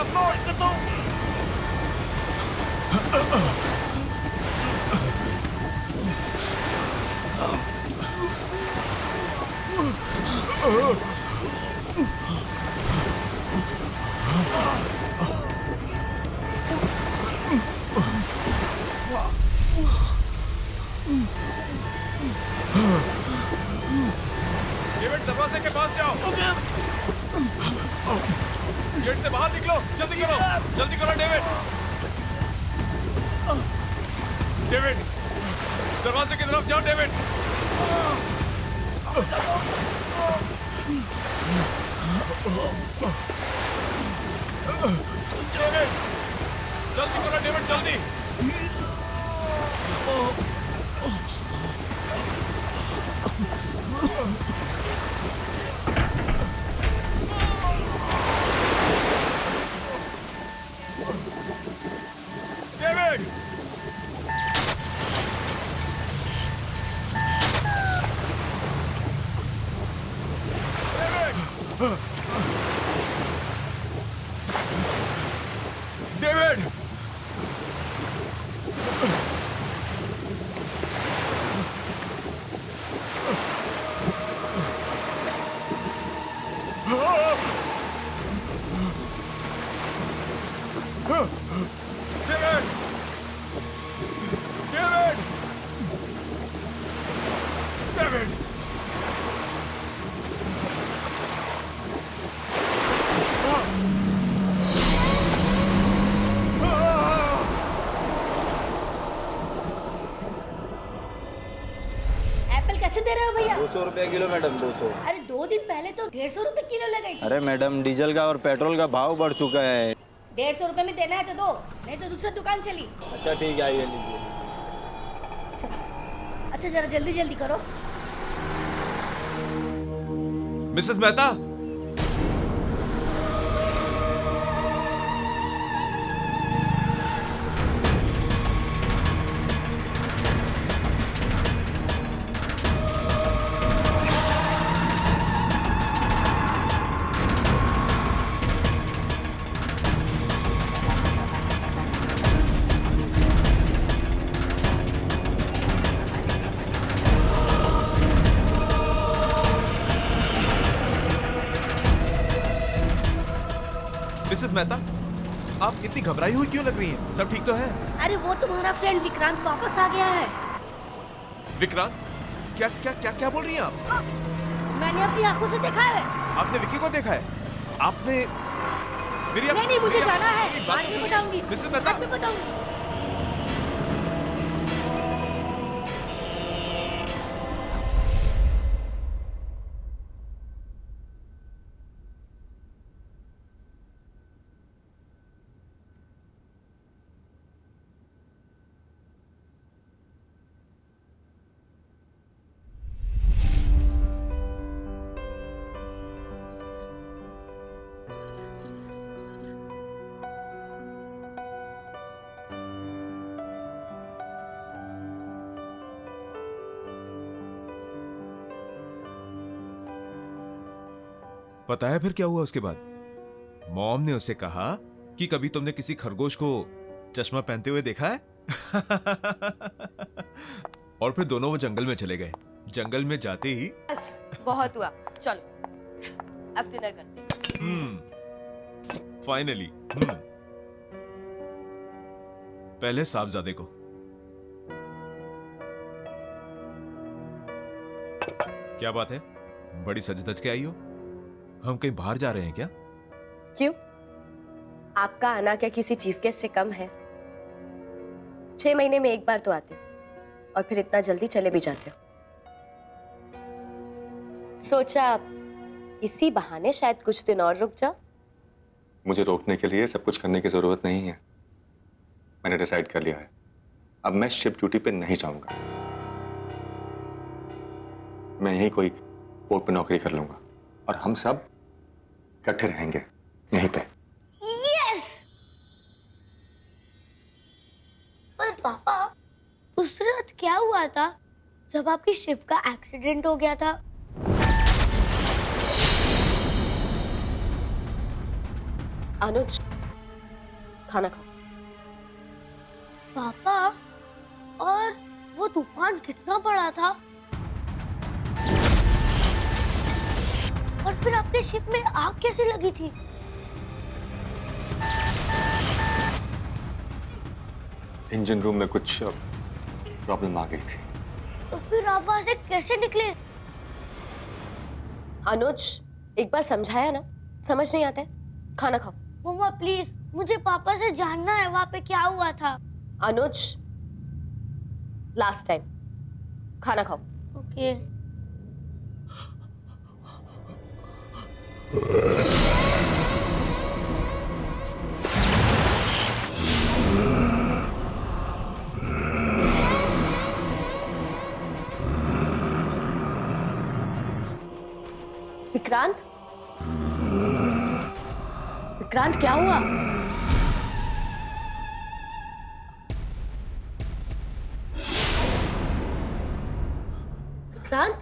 The floor. David दरवाजे के पास जाओ। गेट से बाहर निकलो, जल्दी करो डेविड। डेविड दरवाजे की तरफ जाओ डेविड। डेविड जल्दी करो डेविड, जल्दी। David David David David David Apple कैसे दे रहे हो भैया? 200 रुपया किलो मैडम, 200। अरे 2 दिन पहले तो 150 रुपए किलो लगाई थी। अरे मैडम डीजल का और पेट्रोल का भाव बढ़ चुका है। 150 रुपए में देना है तो दो, नहीं तो दूसरी दुकान चली। अच्छा ठीक है, आइए लीजिए। अच्छा जरा जल्दी जल्दी करो। मिसेस मेहता, मिसेस मेहता, आप इतनी घबराई हुई क्यों लग रही हैं? सब ठीक तो है? अरे वो तुम्हारा फ्रेंड विक्रांत वापस आ गया है। विक्रांत, क्या क्या क्या क्या बोल रही हैं आप? मैंने अपनी आंखों से देखा है। आपने विक्की को देखा है? आपने मेरी नहीं मुझे मेरी- जाना है, मेरी बात बाद में सुनिए। बताऊंगी। मिसेस मेहता, बाद में बताऊंगी। पता है फिर क्या हुआ उसके बाद? मॉम ने उसे कहा कि कभी तुमने किसी खरगोश को चश्मा पहनते हुए देखा है? और फिर दोनों वो जंगल में चले गए। जंगल में जाते ही बस बहुत हुआ, चलो अब डिनर करते हैं। फाइनली पहले साहबजादे को। क्या बात है, बड़ी सज धज के आई हो? हम कहीं बाहर जा रहे हैं क्या? क्यों? आपका आना क्या किसी चीफ गेस्ट से कम है? 6 महीने में एक बार तो आते हो और फिर इतना जल्दी चले भी जाते हो। सोचा इसी बहाने शायद कुछ दिन और रुक जाओ। मुझे रोकने के लिए सब कुछ करने की जरूरत नहीं है। मैंने डिसाइड कर लिया है, अब मैं शिप ड्यूटी पे नहीं जाऊंगा। मैं यहीं कोई पोर्ट पे नौकरी कर लूंगा और हम सब इकट्ठे रहेंगे यहीं पे। यस! पर पापा, उस रात क्या हुआ था जब आपकी शिप का एक्सीडेंट हो गया था? अनुज, खाना खाओ। पापा, और वो तूफान कितना बड़ा था? और फिर आपके शिप में आग कैसे लगी थी? इंजन रूम में कुछ प्रॉब्लम आ गई थी। तो फिर आप वहां से कैसे निकले? अनुज, एक बार समझाया ना, समझ नहीं आता है। खाना खाओ। मम्मा प्लीज, मुझे पापा से जानना है वहां पे क्या हुआ था। अनुज, लास्ट टाइम, खाना खाओ। ओके। विक्रांत, विक्रांत क्या हुआ? विक्रांत,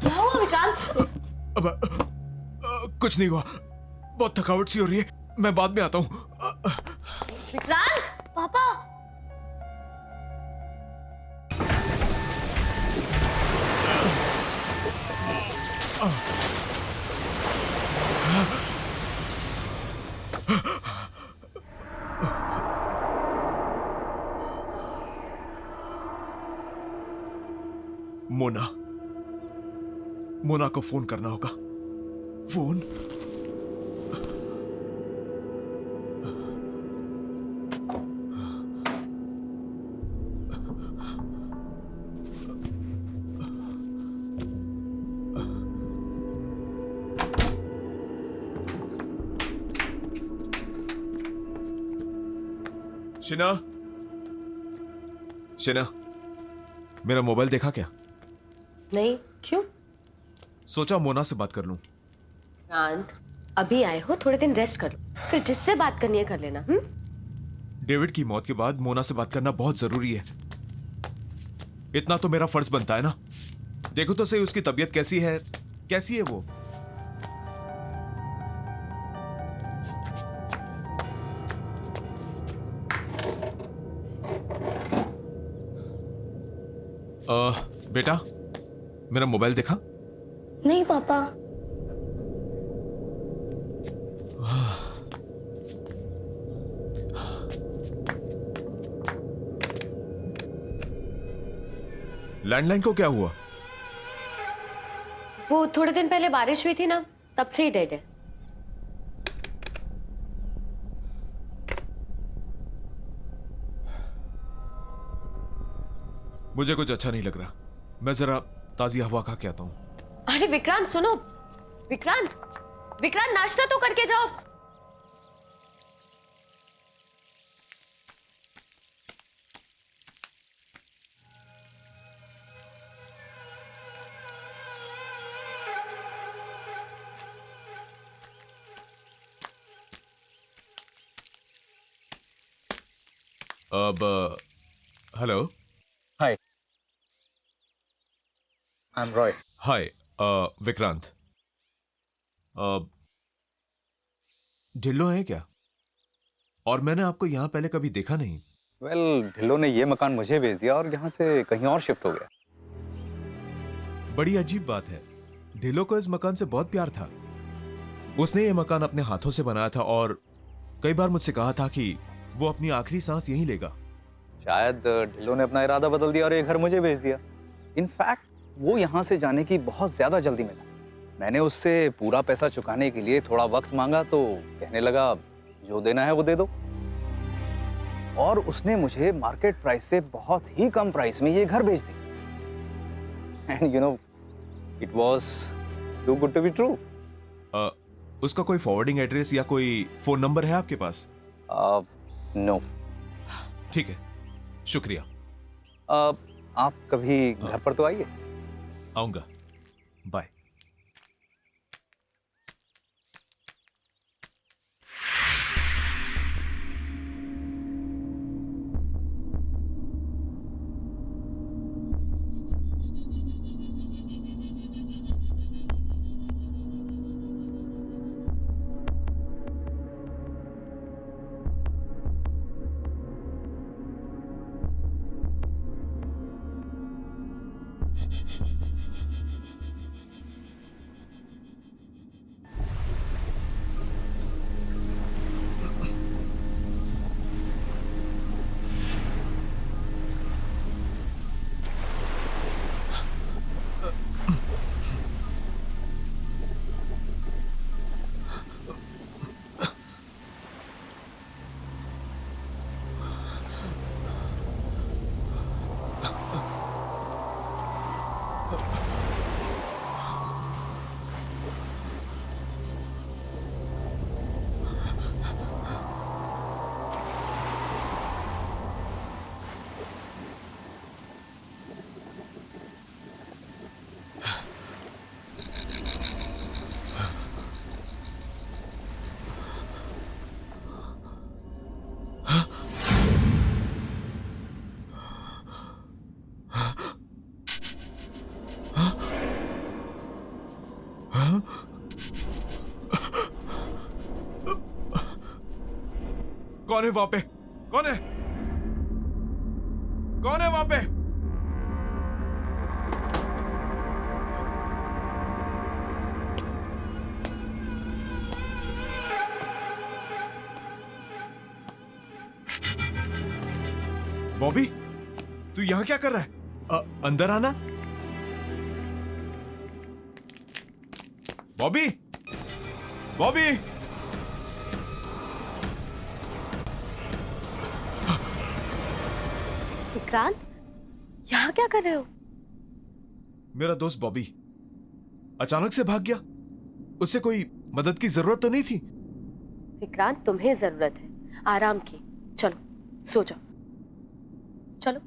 क्या हुआ विक्रांत? अब कुछ नहीं हुआ, बहुत थकावट सी हो रही है, मैं बाद में आता हूँ। विक्रांत, पापा, मोना, मोना को फोन करना होगा। फोन। शिना, शिना, मेरा मोबाइल देखा क्या? नहीं, क्यों? सोचा मोना से बात कर लूं। विक्रांत, अभी आए हो, थोड़े दिन रेस्ट कर लो, फिर जिससे बात करनी है कर लेना। डेविड की मौत के बाद मोना से बात करना बहुत जरूरी है। इतना तो मेरा फर्ज बनता है ना। देखो तो सही उसकी तबीयत कैसी है, कैसी है वो। बेटा, मेरा मोबाइल देखा? नहीं पापा। लैंडलाइन को क्या हुआ? वो थोड़े दिन पहले बारिश हुई थी ना, तब से ही डेड है। मुझे कुछ अच्छा नहीं लग रहा, मैं जरा ताजी हवा खा के आता हूं। अरे विक्रांत सुनो, विक्रांत, विक्रांत नाश्ता तो करके जाओ। अब हेलो। Hi, I'm Roy. हाय विक्रांत। ढिल्लो है क्या? और मैंने आपको यहाँ पहले कभी देखा नहीं। Well, ढिल्लो ने ये मकान मुझे भेज दिया और यहाँ से कहीं और शिफ्ट हो गया। बड़ी अजीब बात है, ढिल्लो को इस मकान से बहुत प्यार था। उसने ये मकान अपने हाथों से बनाया था और कई बार मुझसे कहा था कि वो अपनी आखिरी सांस यहीं लेगा। शायद ढिल्लो ने अपना इरादा बदल दिया और ये घर मुझे भेज दिया। इनफैक्ट वो यहाँ से जाने की बहुत ज्यादा जल्दी में था। मैंने उससे पूरा पैसा चुकाने के लिए थोड़ा वक्त मांगा तो कहने लगा जो देना है वो दे दो। और उसने मुझे मार्केट प्राइस से बहुत ही कम प्राइस में ये घर बेच दिया। And you know, it was too good to be true. उसका कोई फॉरवर्डिंग एड्रेस या कोई फोन नंबर है आपके पास? नो। ठीक है, शुक्रिया। आप कभी घर पर तो आइए। आऊंगा, बाय। कौन है वहां पे? कौन है? कौन है वहां पे? बॉबी, तू यहां क्या कर रहा है? अंदर आना। बॉबी, बॉबी, विक्रांत, यहाँ क्या कर रहे हो? मेरा दोस्त बॉबी अचानक से भाग गया। उससे कोई मदद की जरूरत तो नहीं थी? विक्रांत, तुम्हें जरूरत है आराम की। चलो सो जाओ, चलो।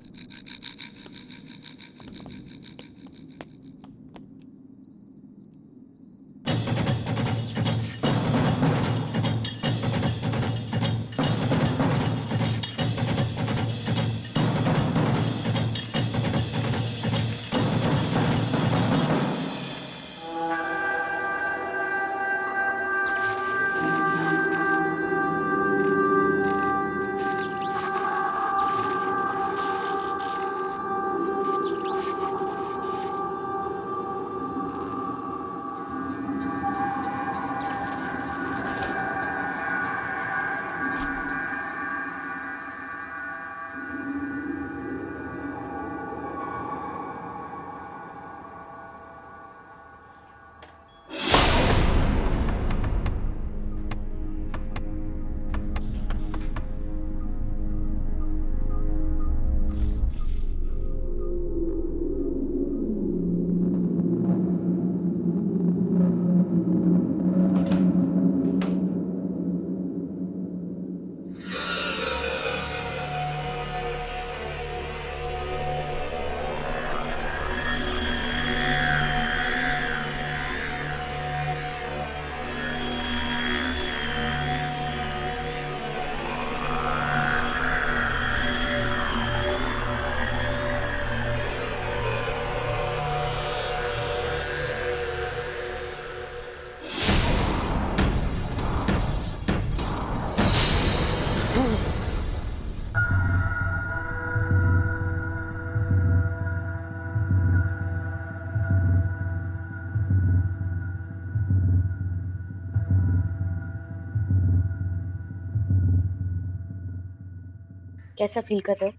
कैसा फील कर रहे हो?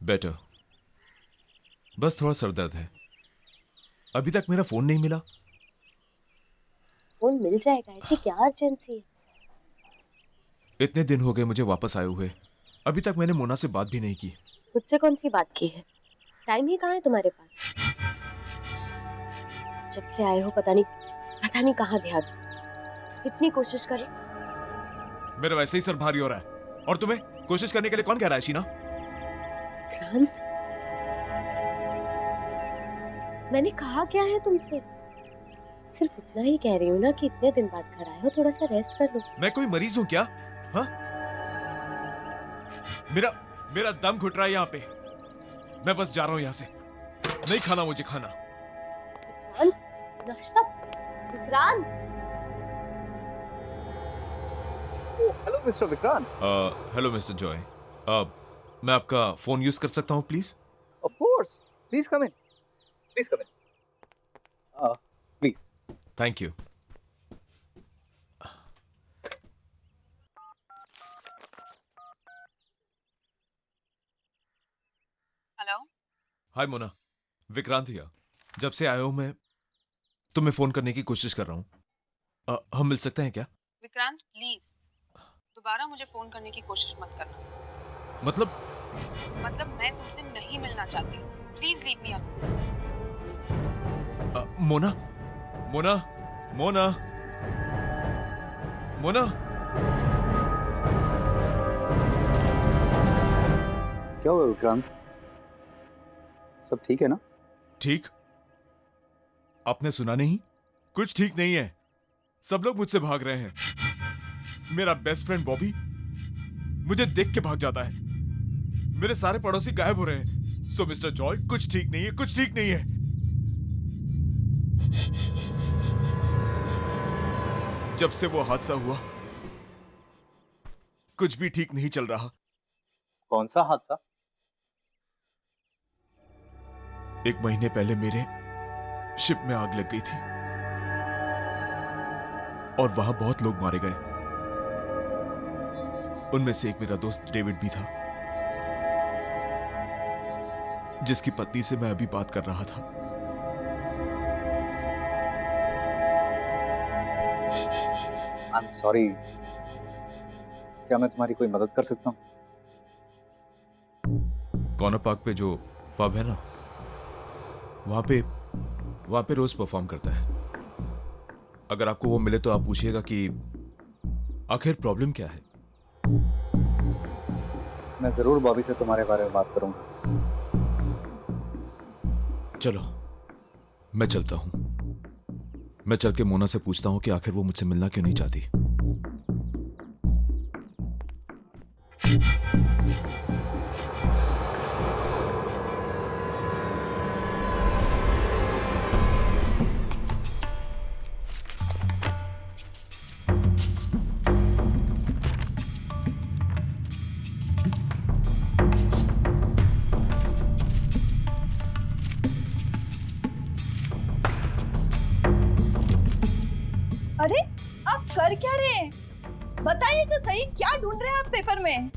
बेटर। बस थोड़ा सर दर्द है। अभी तक मेरा फोन नहीं मिला। फोन मिल जाएगा, ऐसी क्या अर्जेंसी है? इतने दिन हो गए मुझे वापस आए हुए, अभी तक मैंने मोना से बात भी नहीं की। मुझसे कौन सी बात की है? टाइम ही कहाँ है तुम्हारे पास? जब से आए हो पता नहीं कहाँ ध्यान। इतनी कोशिश करें। मेरा वैसे ही सर भारी हो रहा है, और तुम्हें कोशिश करने के लिए कौन कह रहा है शीना? विक्रांत, मैंने कहा क्या है तुमसे? सिर्फ इतना ही कह रही हूँ ना कि इतने दिन बाद घर आए हो, थोड़ा सा रेस्ट कर लो। मैं कोई मरीज हूं क्या? हाँ? मेरा दम घुट रहा है यहाँ पे। मैं बस जा रहा हूँ यहाँ से। नहीं खाना मुझे खाना। विक्रांत, नाश्ता। Vikrant, hello mister Vikrant. Hello mister Joy. मैं आपका फोन यूज कर सकता हूँ please? Of course, please come in, please come in, please. Thank you. Hello. Hi Mona, Vikrant here. जब से आया हूँ मैं तुम्हें फोन करने की कोशिश कर रहा हूँ। हम मिल सकते हैं क्या? विक्रांत प्लीज दोबारा मुझे फोन करने की कोशिश मत करना। मतलब मैं तुमसे नहीं मिलना चाहती। Please leave me alone. Mona, Mona, Mona, Mona. क्या हुआ विक्रांत? सब ठीक है ना? ठीक? आपने सुना नहीं? कुछ ठीक नहीं है। सब लोग मुझसे भाग रहे हैं। मेरा बेस्ट फ्रेंड बॉबी मुझे देख के भाग जाता है। मेरे सारे पड़ोसी गायब हो रहे हैं। सो मिस्टर जॉय, कुछ ठीक नहीं है, कुछ ठीक नहीं है। जब से वो हादसा हुआ कुछ भी ठीक नहीं चल रहा। कौन सा हादसा? 1 महीने पहले मेरे शिप में आग लग गई थी और वहां बहुत लोग मारे गए। उनमें से एक मेरा दोस्त डेविड भी था, जिसकी पत्नी से मैं अभी बात कर रहा था। आई एम सॉरी, क्या मैं तुम्हारी कोई मदद कर सकता हूँ? कॉर्नर पार्क पे जो पब है ना, वहां पे रोज परफॉर्म करता है। अगर आपको वो मिले तो आप पूछिएगा कि आखिर प्रॉब्लम क्या है। मैं जरूर बॉबी से तुम्हारे बारे में बात करूंगा। चलो मैं चलता हूं। मैं चल के मोना से पूछता हूं कि आखिर वो मुझसे मिलना क्यों नहीं चाहती। अरे आप कर क्या रहे हैं? बताइए तो सही, क्या ढूंढ रहे हैं आप पेपर में?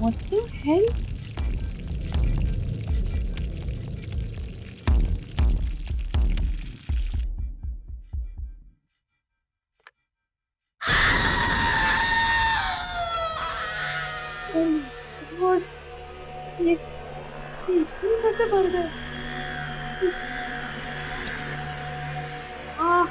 What the hell? Oh my God! ये इतनी कैसे बढ़ गए? आह!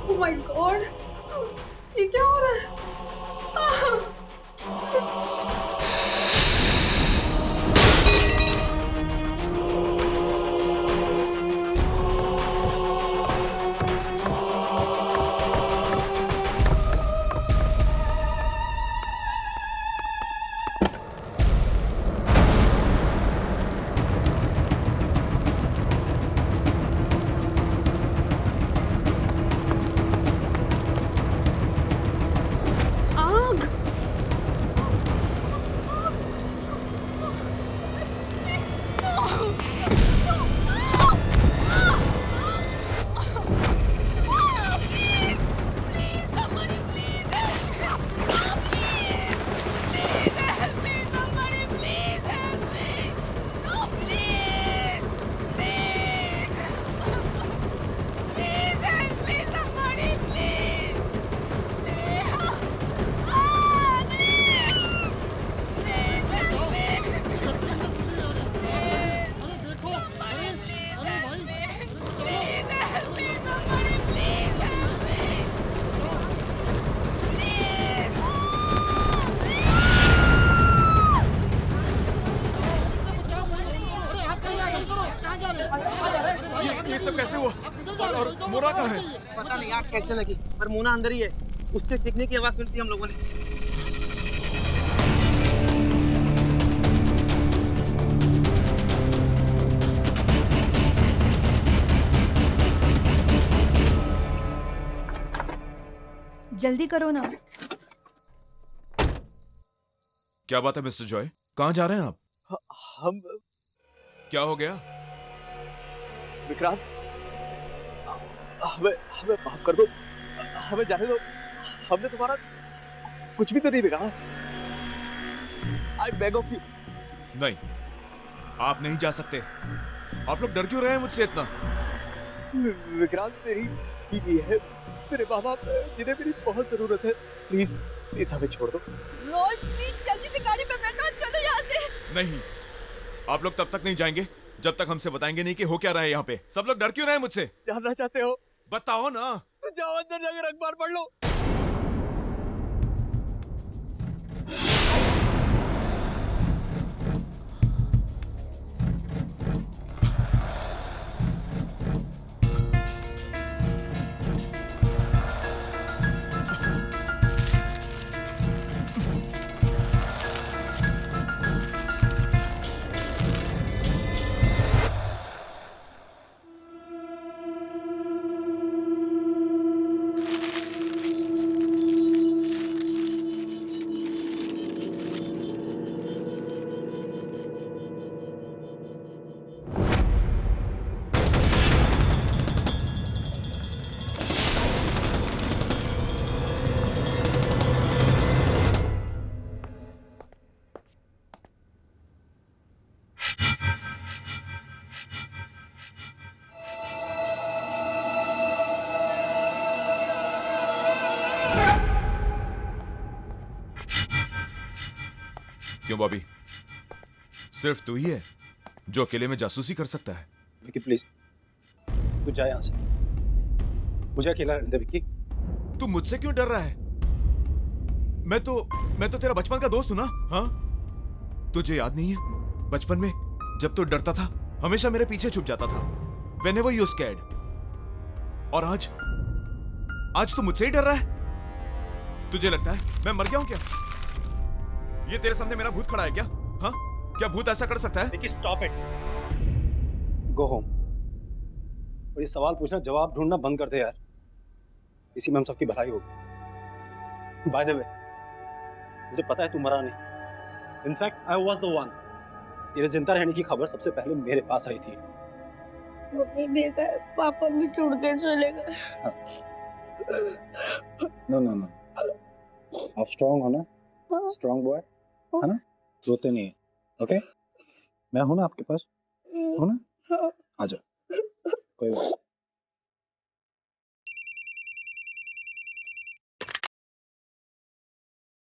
Oh my God! ये क्या हो रहा है? आग! ये सब कैसे हुआ? और मोना कहाँ है? पता नहीं आग कैसे लगी, पर मोना अंदर ही है। उसके चीखने की आवाज सुनती हम लोगों ने। जल्दी करो ना। क्या बात है मिस्टर जॉय, कहाँ जा रहे हैं आप? हम क्या हो गया? विक्रांत, हमें हमें माफ कर दो, हमें जाने दो। हमने तुम्हारा कुछ भी तो नहीं बिगाड़ा। I beg of you. नहीं, आप नहीं जा सकते। आप लोग डर क्यों रहे हैं मुझसे इतना? विक्रांत, मेरी बीवी है, मेरे माँ बाप हैं, जिन्हें मेरी बहुत जरूरत है। प्लीज प्लीज हमें छोड़ दो। रोड प्लीज जल्दी से गाड़ी पे बैठो, चलो यहाँ से। नहीं, आप लोग तब तक नहीं जाएंगे जब तक हमसे बताएंगे नहीं कि हो क्या रहा है यहाँ पे। सब लोग डर क्यों रहे हैं मुझसे? जानना चाहते हो? बताओ ना। तो जाओ अंदर जाकर अखबार पढ़ लो। क्यों बॉबी, सिर्फ तू ही है जो अकेले में जासूसी कर सकता है? विकी प्लीज, तू जा यहाँ से, मुझे अकेला रहने दे विकी। तू मुझसे क्यों डर रहा है? मैं तो तेरा बचपन का दोस्त हूं ना। हाँ, तुझे याद नहीं है बचपन में जब तू डरता था हमेशा मेरे पीछे छुप जाता था, whenever you scared। और आज तू मुझसे ही डर रहा है? तुझे लगता है मैं मर गया हूं क्या? ये तेरे सामने मेरा भूत खड़ा है क्या? हाँ, क्या भूत ऐसा कर सकता है? Vicky stop it, go home. और ये सवाल पूछना जवाब ढूंढना बंद कर दे यार, इसी में हम सबकी भलाई होगी। बाय द वे, मुझे पता है तू मरा नहीं। In fact I was the one. तेरे जिंदा रहने की खबर सबसे पहले मेरे पास आई थी। मम्मी देखा है, पापा भी छोड़ के चले गए। नो नो नो, आप स्ट्रांग हो ना, स्ट्रांग बॉय है ना, रोते नहीं है। ओके, मैं हूं ना आपके पास, हो ना, आ जाओ, कोई बात।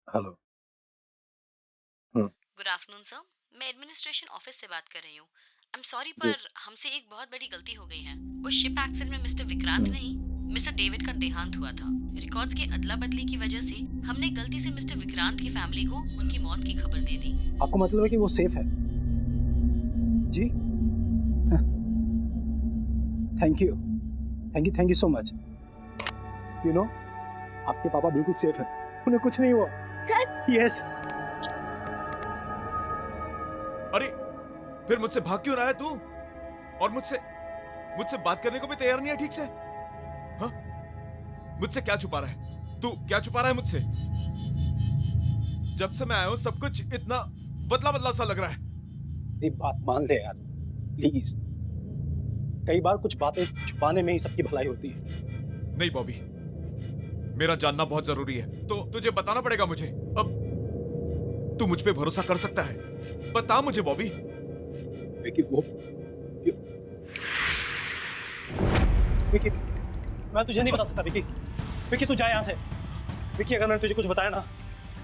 हेलो। गुड आफ्टरनून सर, मैं एडमिनिस्ट्रेशन ऑफिस से बात कर रही हूँ। आई एम सॉरी, पर हमसे एक बहुत बड़ी गलती हो गई है। उस शिप एक्सीडेंट में मिस्टर विक्रांत नहीं, मिस्टर डेविड का देहांत हुआ था। रिकॉर्ड्स के अदला बदली की वजह से हमने गलती से मिस्टर विक्रांत की फैमिली को उनकी मौत की खबर दे दी। आपको मतलब है कि वो सेफ है? जी, thank you so much. You know, आपके पापा बिल्कुल सेफ है, उन्हें कुछ नहीं हुआ। सच? यस। अरे फिर मुझसे भाग क्यों रहा है तू? और मुझसे बात करने को भी तैयार नहीं है ठीक से? हाँ, मुझसे क्या छुपा रहा है तू? क्या छुपा रहा है मुझसे? जब से मैं आया हूं सब कुछ इतना बदला बदला सा लग रहा है। मेरी बात मान ले यार, प्लीज। कई बार कुछ बातें छुपाने में ही सबकी भलाई होती है। नहीं बॉबी, मेरा जानना बहुत जरूरी है, तो तुझे बताना पड़ेगा मुझे। अब तू मुझ पे भरोसा कर सकता है, बता मुझे बॉबी। विकी, विकी, मैं तुझे नहीं बता सकता विकी। विकी तू जा यहाँ से। विकी, अगर मैंने तुझे कुछ बताया ना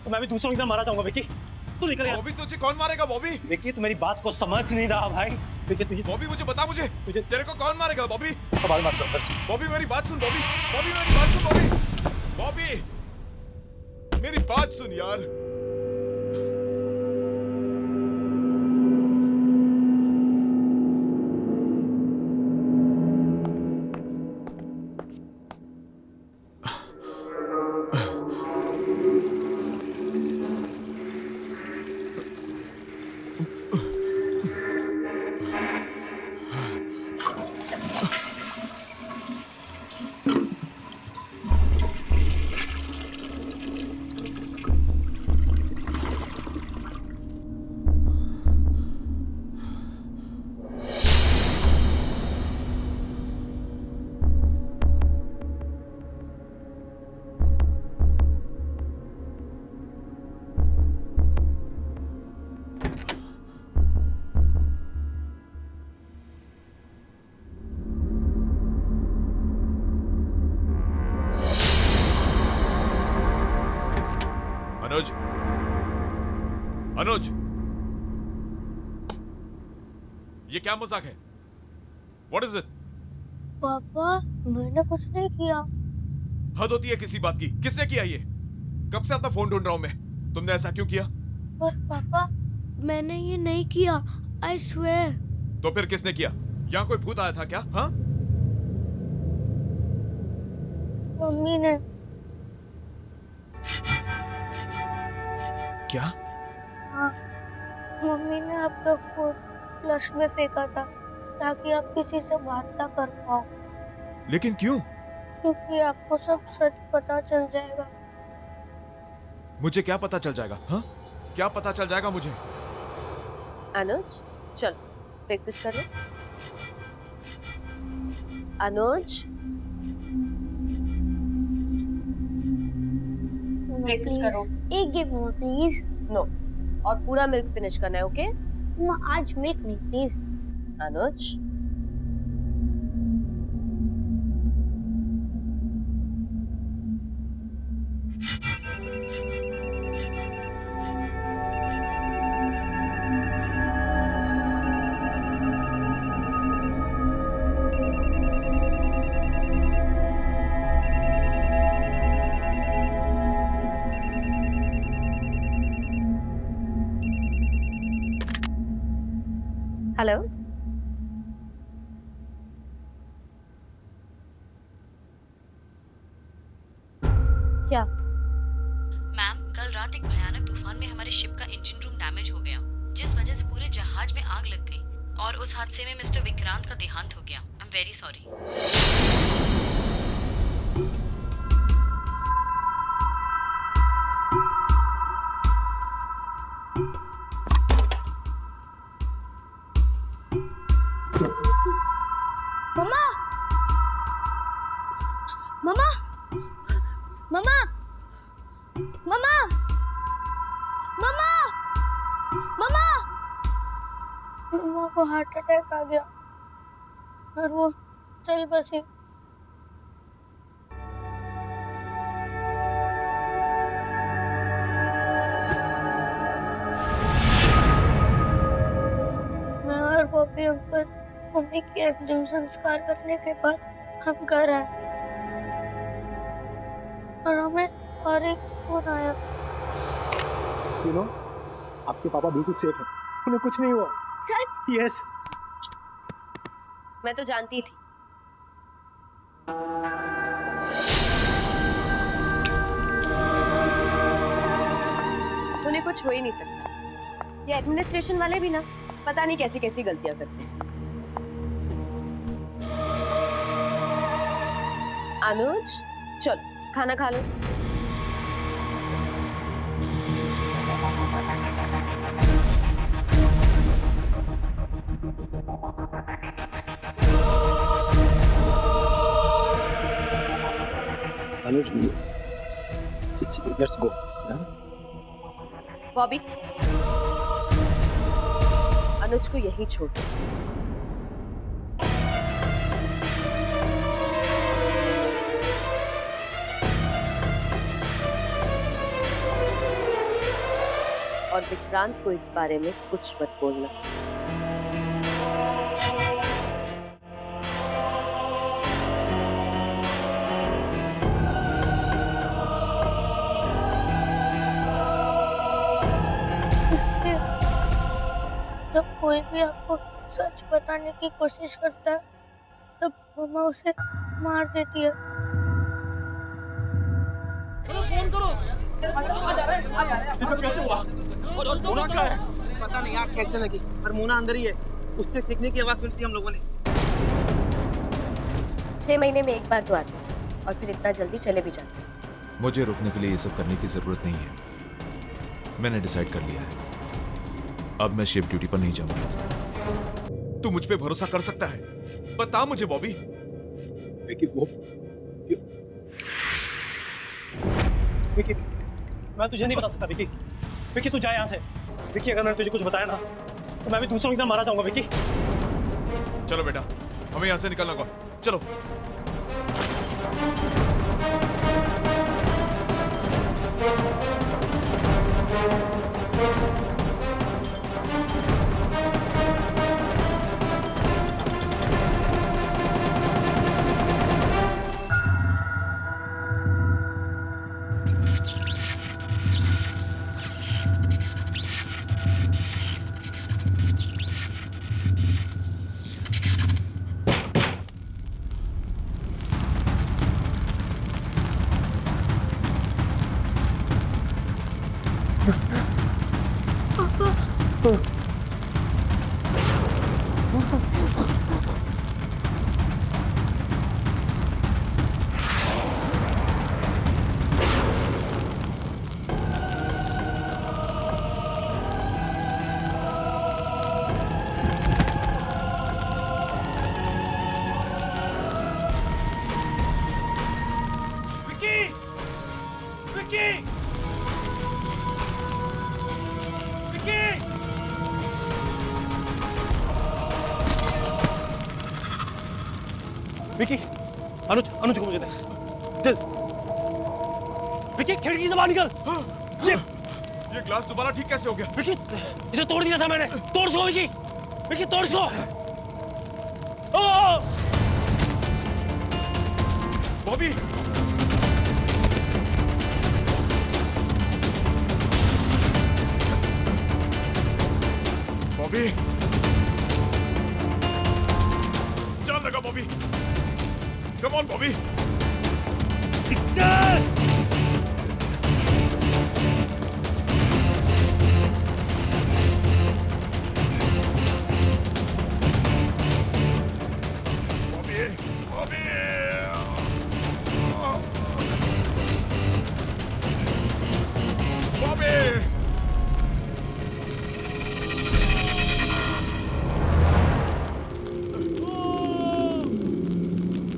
तो मैं भी दूसरों की तरह मारा जाऊंगा। विकी तू निकल यहाँ। बॉबी तुझे कौन मारेगा बॉबी? विकी तू मेरी बात को समझ नहीं रहा भाई। विकी तुझे, बॉबी मुझे बता, मुझे तेरे को कौन मारेगा बॉबी? बात मत कर। बॉबी मेरी बात सुन बॉबी, बॉबी मेरी बात सुन बॉबी, बॉबी मेरी बात सुन यार। अनुज, अनुज, ये क्या मजाक है? What is it? पापा मैंने कुछ नहीं किया। हद होती है किसी बात की। किसने किया ये? कब से अपना फोन ढूंढ रहा हूं मैं। तुमने ऐसा क्यों किया? पर पापा मैंने ये नहीं किया, आई स्वेयर। तो फिर किसने किया? यहाँ कोई भूत आया था क्या? हाँ? मम्मी ने। क्या? हाँ, मम्मी ने आपका फोन फ्लश में फेंका था ताकि आप किसी से बात ना कर पाओ, लेकिन क्यों? क्योंकि आपको सब सच पता चल जाएगा। मुझे क्या पता चल जाएगा? हाँ? क्या पता चल जाएगा मुझे? अनुज चल ब्रेकफास्ट कर लो। अनुज ब्रेकफास्ट करो। एक गिव मोर प्लीज। नो, और पूरा मिल्क फिनिश करना है, ओके? आज मिल्क नहीं प्लीज। Anuj hello. क्या? मैम, कल रात एक भयानक तूफान में हमारे शिप का इंजन रूम डैमेज हो गया, जिस वजह से पूरे जहाज में आग लग गई और उस हादसे में मिस्टर विक्रांत का देहांत हो गया। I am very sorry. मम्मा, मम्मा, मम्मा, मम्मा, मम्मा, मम्मा, मम्मा को हार्ट अटैक आ गया और वो चल बसी। मैं और बॉबी अंकल मम्मी के अंतिम संस्कार करने के बाद हम घर आए और हमें और एक फोन आया। यू नो, आपके पापा बिल्कुल सेफ हैं, उन्हें कुछ नहीं हुआ। सच? यस। मैं तो जानती थी। उन्हें कुछ हो ही नहीं सकता। ये एडमिनिस्ट्रेशन वाले भी ना पता नहीं कैसी कैसी गलतियां करते हैं। अनुज चल खाना खा लो। अनुज लेट्स गो। बॉबी अनुज को यहीं छोड़ दो। और विक्रांत को इस बारे में कुछ मत बोलना। इसलिए जब कोई भी आपको सच बताने की कोशिश करता है तब मम्मा उसे मार देती है। फोन करो। ये सब कैसे हुआ? होना क्या है? पता नहीं आग कैसे लगी, पर मोना अंदर ही है। उसके चीखने की आवाज सुनती हम लोगों ने। 6 महीने में एक बार तो आते हैं और फिर इतना जल्दी चले भी जाते हैं। मुझे रुकने के लिए ये सब करने की जरूरत नहीं है। मैंने डिसाइड कर लिया है, अब मैं शिप ड्यूटी पर नहीं जाऊंगा। तू मुझ पे भरोसा कर सकता है? बता मुझे बॉबी। विकी, मैं तुझे नहीं बता सकता विकी। विकी तू जा यहाँ से। विकी अगर मैंने तुझे कुछ बताया ना तो मैं भी दूसरों की तरह मारा जाऊंगा विकी। चलो बेटा, हमें यहाँ से निकलना होगा। चलो। विकी, अनुज, अनुज को मुझे दे। दे। विकी, खिड़की से बाहर निकल। ये ग्लास दोबारा ठीक कैसे हो गया? विकी, इसे तोड़ दिया था मैंने। तोड़ इसको विकी। विकी, तोड़ इसको। बॉबी, बॉबी, जान लगा बॉबी। Come on Bobby.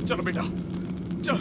चलो बेटा, चल।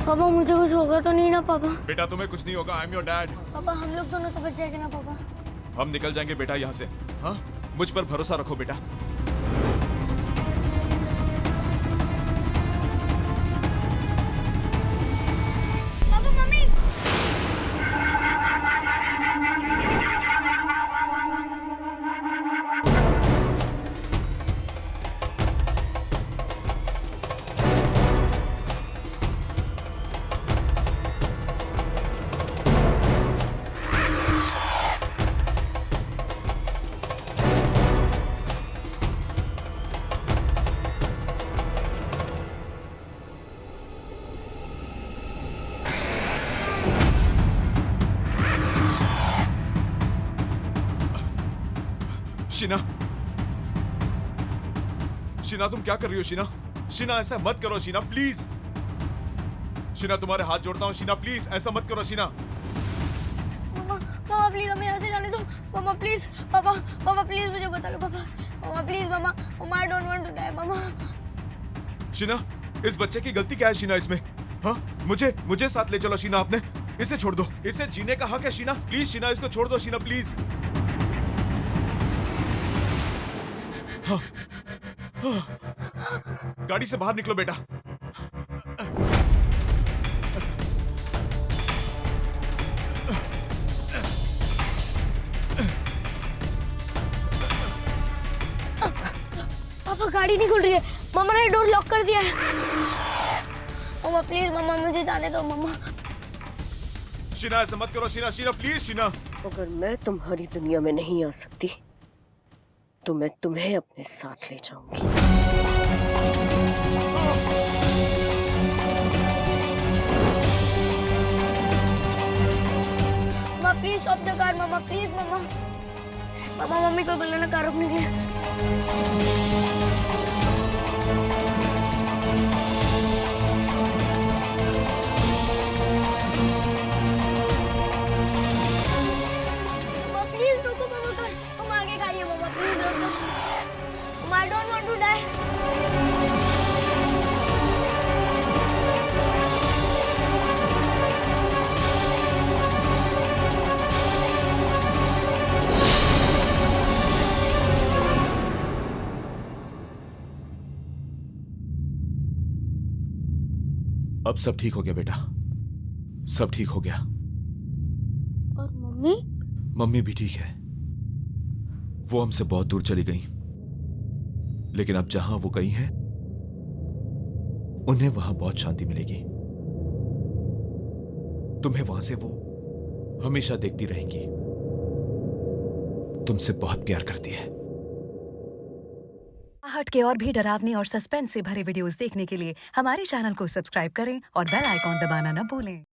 पापा मुझे कुछ होगा तो नहीं ना पापा? बेटा तुम्हें कुछ नहीं होगा, आई एम योर डैड। पापा हम लोग दोनों तो बच जाएंगे ना पापा? हम निकल जाएंगे बेटा यहाँ से। हाँ, मुझ पर भरोसा रखो बेटा। Papa mummy. शीना, शीना तुम क्या कर रही हो? शीना, शीना ऐसा मत करो शीना, प्लीज। शीना तुम्हारे हाथ जोड़ता हूँ शीना, प्लीज ऐसा मत करो शीना। मामा, मामा प्लीज हमें यहाँ से जाने दो। मामा प्लीज, पापा, पापा प्लीज मुझे बता लो पापा। मामा प्लीज, मामा, मामा I don't want to die मामा। शीना, इस बच्चे की गलती क्या है शीना इसमें? हाँ, मुझे साथ ले चलो शीना, आपने इसे छोड़ दो। इसे जीने का हक है शीना, प्लीज शीना इसको छोड़ दो शीना, प्लीज। हाँ, हाँ, गाड़ी से बाहर निकलो बेटा। पापा गाड़ी नहीं खुल रही है, मामा ने डोर लॉक कर दिया है। मामा प्लीज, मामा मुझे जाने दो मामा। शीना ऐसा मत करो शीना, शीना प्लीज शीना। अगर मैं तुम्हारी दुनिया में नहीं आ सकती तो मैं तुम्हें अपने साथ ले जाऊंगी। Please stop the car mama, please mama. Mama mummy को बुलाना कार रोकने के लिए। मम्मा प्लीज रुको मम्मा, तुम आगे खाइए मम्मा, प्लीज रुको। मम्मा I don't want to die. अब सब ठीक हो गया बेटा, सब ठीक हो गया। और मम्मी? मम्मी भी ठीक है। वो हमसे बहुत दूर चली गई, लेकिन अब जहां वो गई हैं, उन्हें वहां बहुत शांति मिलेगी। तुम्हें वहां से वो हमेशा देखती रहेंगी। तुमसे बहुत प्यार करती है। हट के और भी डरावनी और सस्पेंस से भरे वीडियोस देखने के लिए हमारे चैनल को सब्सक्राइब करें और बेल आइकॉन दबाना न भूलें।